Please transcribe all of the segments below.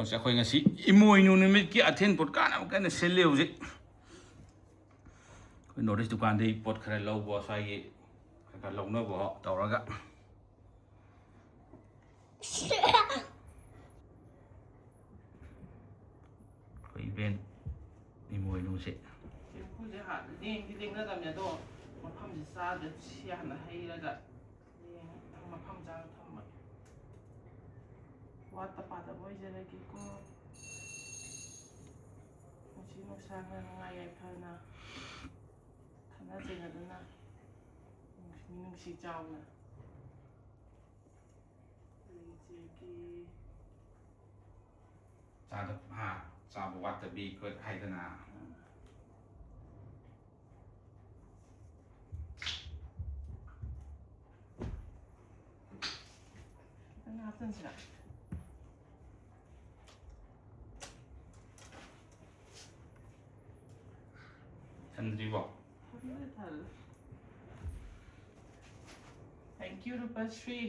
ꯀꯩꯅꯣꯁꯦ ꯑꯩꯈꯣꯏ ꯉꯁꯤ ꯏꯃꯣꯏꯅꯨ ꯅꯨꯃꯤꯠꯀꯤ ꯑꯊꯦꯟ ꯄꯣꯠ ꯀꯥꯟꯅꯕ ꯀꯟꯅ ꯁꯤꯜꯂꯤ ꯍꯧꯖꯤꯛ ꯑꯩꯈꯣꯏ ꯅꯣꯔꯠ ꯏꯁ ꯗꯨꯀꯥꯟꯗꯒꯤ ꯄꯣꯠ ꯈꯔ ꯂꯧꯕ ꯁ꯭ꯋꯥꯏꯒꯤ ꯈꯔ ꯂꯧꯅꯕ ꯇꯧꯔꯒ ꯑꯩꯈꯣꯏ ꯏꯚꯦꯟ ꯏꯃꯣꯏꯅꯨꯁꯦ ꯆꯦꯡꯐꯨꯁꯦ ꯂꯦꯡꯗꯤ ꯂꯦꯡꯅꯗꯕꯅꯦ ꯑꯗꯣ ꯃꯐꯝꯁꯦ ꯆꯥꯗ꯭ꯔꯦ ꯁꯤ ꯍꯥꯟꯅ ꯍꯩꯔꯒ ꯃꯐꯝ ꯆꯥꯅ ꯊꯝꯕ ꯋꯥꯠꯇ ꯄꯥꯗꯕ ꯑꯣꯏꯖꯔꯒꯦꯀꯣ ꯅꯨꯡꯁꯤ ꯅꯨꯡꯁꯥꯅ ꯅꯨꯡꯉꯥꯏ ꯌꯥꯏꯐꯅ ꯈꯠꯅ ꯆꯩꯅꯗꯨꯅ ꯅꯨꯡꯁꯤ ꯆꯥꯎꯅ ꯂꯩꯖꯒꯦ ꯆꯥꯕ ꯋꯥꯠꯇꯕꯤ ꯑꯩꯈꯣꯏ ꯍꯥꯏꯗꯅ ꯈꯤꯇꯪ ꯍꯥꯞꯆꯤꯟꯁꯤꯔ ꯊꯟꯗ꯭ꯔꯤꯕꯣ ꯊꯜꯂꯦ ꯊꯦꯡꯛ ꯌꯨ ꯔꯨꯄꯁ꯭ꯔꯤ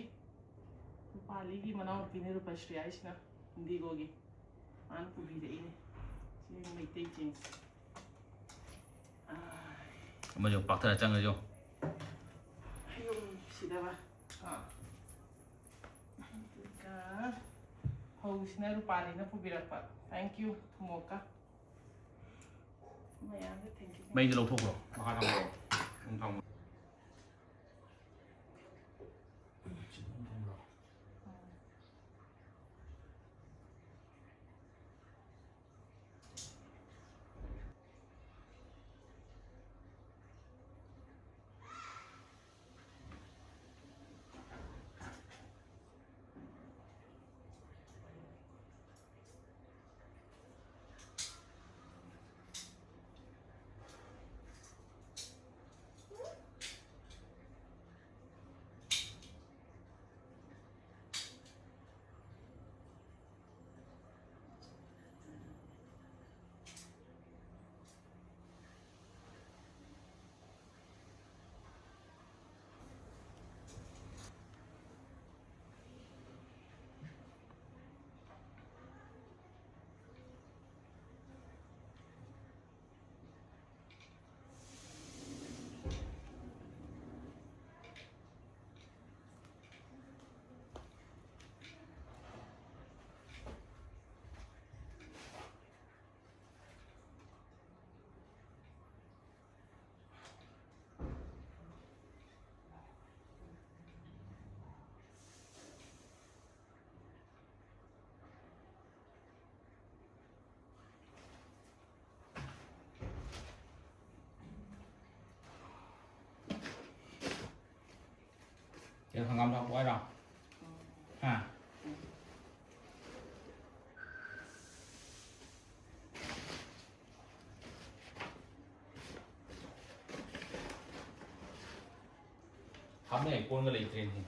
ꯔꯨꯄꯥꯂꯤꯒꯤ ꯃꯅꯥꯎꯅꯨꯄꯤꯅꯦ ꯔꯨꯄꯁ꯭ꯔꯤ ꯍꯥꯏꯁꯤꯅ ꯏꯟꯗꯤꯒꯣꯒꯤ ꯃꯥꯅ ꯄꯨꯕꯤꯔꯛꯏꯅꯦ ꯁꯤ ꯃꯩꯇꯩ ꯆꯦꯡꯁꯦ ꯑꯃꯁꯨ ꯄꯥꯛꯊꯔ ꯆꯪꯉꯁꯨ ꯍꯌꯨꯝ ꯁꯤꯗꯕ ꯑꯗꯨꯒ ꯐꯧꯁꯤꯅ ꯔꯨꯄꯥꯂꯤꯅ ꯄꯨꯕꯤꯔꯛꯄ ꯊꯦꯡꯛ ꯌꯨ ꯊꯨꯃꯣꯛꯀ ꯃꯌꯥꯝꯗ ꯊꯦꯡꯛ ꯌꯨ ꯃꯩꯗ ꯂꯧꯊꯣꯛꯈ꯭ꯔꯣ ꯃꯈꯥ ꯊꯝꯈ꯭ꯔꯣ Hangam dah buat dah. Ha. Hamne pun ngelai train ni.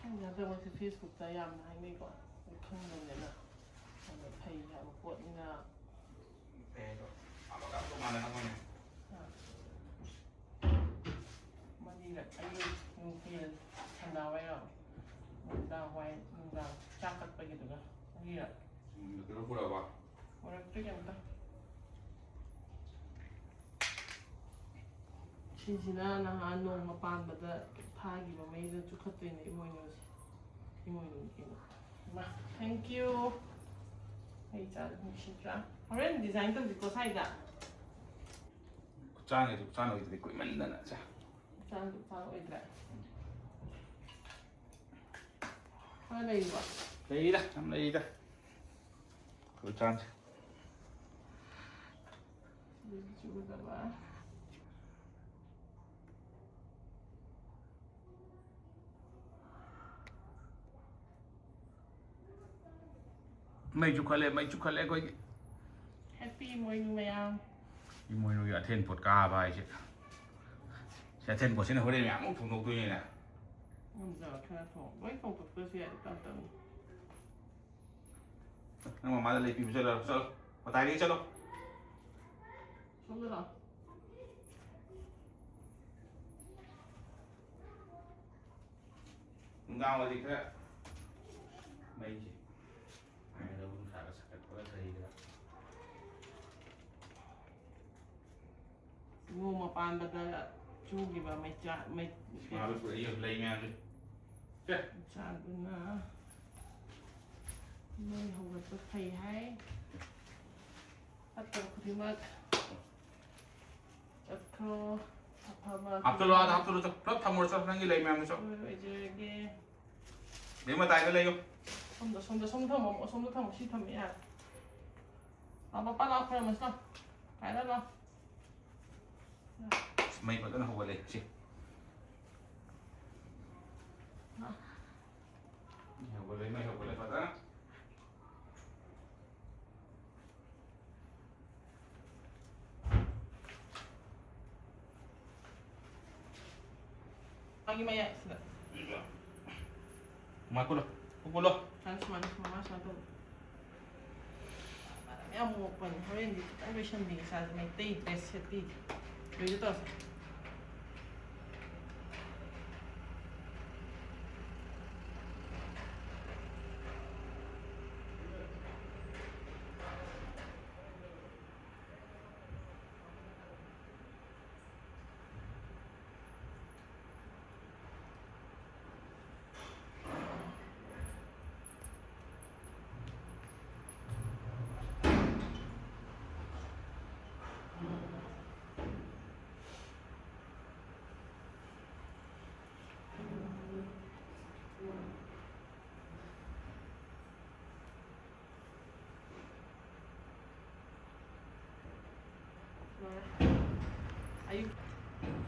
ꯍꯟꯗꯛ ꯃꯣꯏꯁꯦ ꯐꯦꯁꯕꯨꯛꯇ ꯌꯥꯝꯅ ꯍꯥꯏꯅꯩꯀꯣ ꯑꯩ ꯈꯪꯗꯕꯅꯤꯅ ꯌꯥꯝꯅ ꯐꯩ ꯍꯥꯏꯕ ꯄꯣꯠꯅꯤꯅ ꯃꯔꯤꯔꯛ ꯑꯌꯨꯛ ꯅꯨꯡꯊꯤꯜ ꯁꯟꯗꯥꯋꯥꯏꯔꯝ ꯅꯨꯡꯗꯥꯡ ꯆꯥꯛ ꯀꯠꯄꯒꯤꯗꯨꯒ ꯃꯔꯤꯔꯛ ꯄꯨꯔꯛꯇ꯭ꯔꯤ ꯀꯩꯝꯇ Sisina nahan nong mapanbada thagi mamay da chukhatwe na Imoinu kino. Thank you. Hey, chal mishitra. Already design to because I got. Chang itu equipment na na siya. Chang wait lang. Ano yun ba? Leida. Chang. Juga ba? May chukale koi. Happy Imoinu mayam. Imoinu ya attend pot ka ba siya. Siya attend pot sina hore mayam thong tu ni na. Giờ khá thong. Với không có cơ sẽ tao tao. Nang mama le pi bisa la so. Patai ni chalo. Xong rồi. Ngao di ka. Mai ji. Ai đâu cũng xả cái có cái gì đó. Ngô mà pan bada chu gì bà mày chả mày. Mà lúc bữa giờ lấy nghe đi. Chết. Chả đúng à. Mày không có bất thầy hay. Bắt đầu thì mất. Bắt đầu. After plot tham mồi sao năng lấy nghe sao. Nếu mà tài cái lấy không? Xong thầm xí thầm ya. Nó bắt đầu phải mà sao? Cái đó nó. Mày vẫn không có lấy gì. Không có lấy mày không có lấy phải đó. Lagi maya sudah. Makulo. Manis mama satu. Yang mau pun, hari ini kita vision di saat Meitei dress hati. Begitu terus.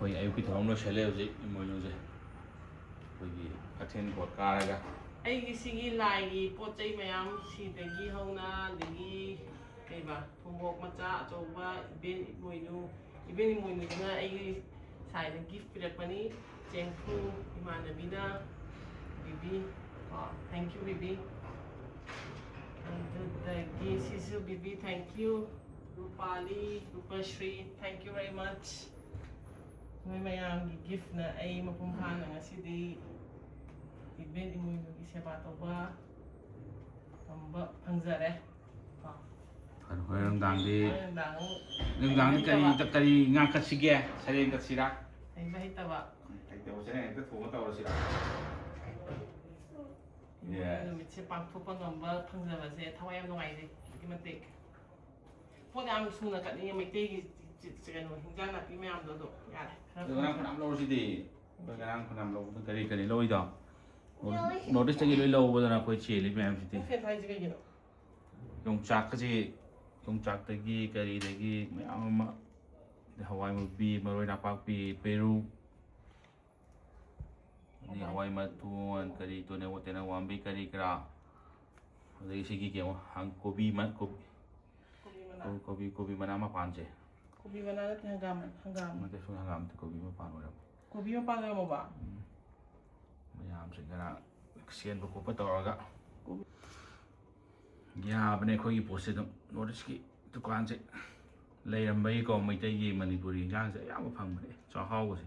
Koy ayuki thong no shele hoje Imoinu je. Koy attend pot ka raga. Ay sigi lai pot chay mayam si dagi hauna dagi kay ba thumok macha achoba Imoinu na ay side gift pinagpani Chengfu Imanabina Bibi. Thank you Bibi. And the Sisu Bibi, thank you. Rupali, Rupashri, thank you very much. May gift na ay mapumpahan nga si di Imoinu isabato ba amba pangzare. Kan hoy rang di kari ngang kat sige sareng kat sira. Ay bahita ba. Ay tawo sene kat thong tawo sira. Imoinu mitse pangthopa ngamba pangzaba se thawai yam nungai de imantik. Pon am suna kat ni Meitei Chegano hinjang na pi mayam do yare. Nang khonam lo si di. Nang khonam lo kari lo ido. Notice tagi lo bodana koi cheli mayam si di. Fe thai jiga gino. Yung chak tagi kari tagi mayam ma Hawaii mabi maroi napak pi Peru. Ni Hawaii matuan kari to ne wote na wambi kari kra. Tagi sigi ke hang kobi mana ma panche. Kobi mana na hangam. Mate so hangam te kobi ma pan ora. Kobi ma pan mo ba? Mayam se gara sien ko pa toraga. Ya bane khoi post dum notice ki dukan se leirambai ko Meitei gi Manipuri jang se yam phang bane cha hau ko se.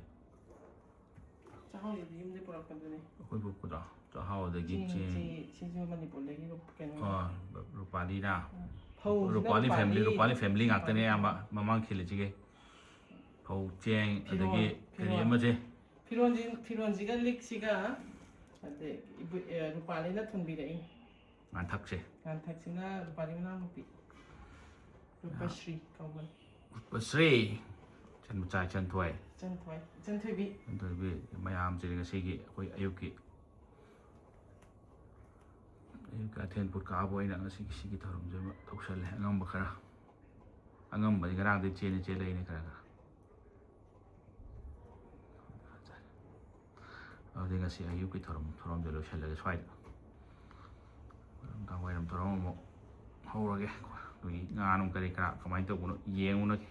Cha hau ni yim de pura kan de. Khoi bu ko da cha hau de gi chi Manipur le gi ro ken. Rupali na. Rupali family ngak tane ama mamang khile chige phau cheng adagi ꯀꯔꯤ ꯑꯃꯁꯦ ꯐꯤꯔꯣꯟꯁꯤꯒ ꯂꯤꯛꯁꯤꯒ ꯑꯗꯩ ꯔꯨꯄꯥꯂꯤꯅ ꯊꯣꯟꯕꯤꯔꯛꯏ ꯉꯥꯟꯊꯛꯁꯦ ꯉꯥꯟꯊꯛꯁꯤꯅ ꯔꯨꯄꯥꯂꯤ ꯃꯅꯥꯎꯅꯨꯄꯤ ꯔꯨꯄꯁ꯭ꯔꯤ ꯀꯧꯕꯅꯤ ꯔꯨꯄꯁ꯭ꯔꯤ ꯏꯆꯟꯃꯆꯥ ꯏꯆꯟꯊꯣꯏ ꯏꯆꯟꯊꯣꯏꯕꯤ ꯃꯌꯥꯝꯁꯦ ꯉꯁꯤꯒꯤ ꯑꯩꯈꯣꯏ ꯑꯌꯨꯛꯀꯤ ꯑꯊꯦꯟꯄꯣꯠ ꯀꯥꯕ ꯑꯣꯏꯅ ꯉꯁꯤꯒꯤ ꯁꯤꯒꯤ ꯊꯧꯔꯝꯁꯦ ꯑꯃ ꯇꯧꯁꯜꯂꯦ ꯑꯉꯝꯕ ꯈꯔ ꯑꯉꯝꯕꯗꯤ ꯉꯔꯥꯡꯗꯩ ꯆꯦꯜꯂꯛꯏꯅꯦ ꯈꯔ ꯑꯗꯨꯗꯤ ꯉꯁꯤ ꯑꯌꯨꯛꯀꯤ ꯊꯧꯔꯝꯁꯦ ꯂꯣꯏꯁꯤꯜꯂꯒꯦ ꯁ꯭ꯋꯥꯏꯗ ꯅꯨꯡꯗꯥꯡꯋꯥꯏꯔꯝ ꯊꯧꯔꯝ ꯑꯃꯨꯛ ꯍꯧꯔꯒꯦ ꯑꯩꯈꯣꯏꯒꯤ ꯉꯥ ꯅꯨꯡ ꯀꯔꯤ ꯀꯔꯥ ꯀꯃꯥꯏꯅ ꯇꯧꯕꯅꯣ ꯌꯦꯡꯉꯨꯅꯒꯦ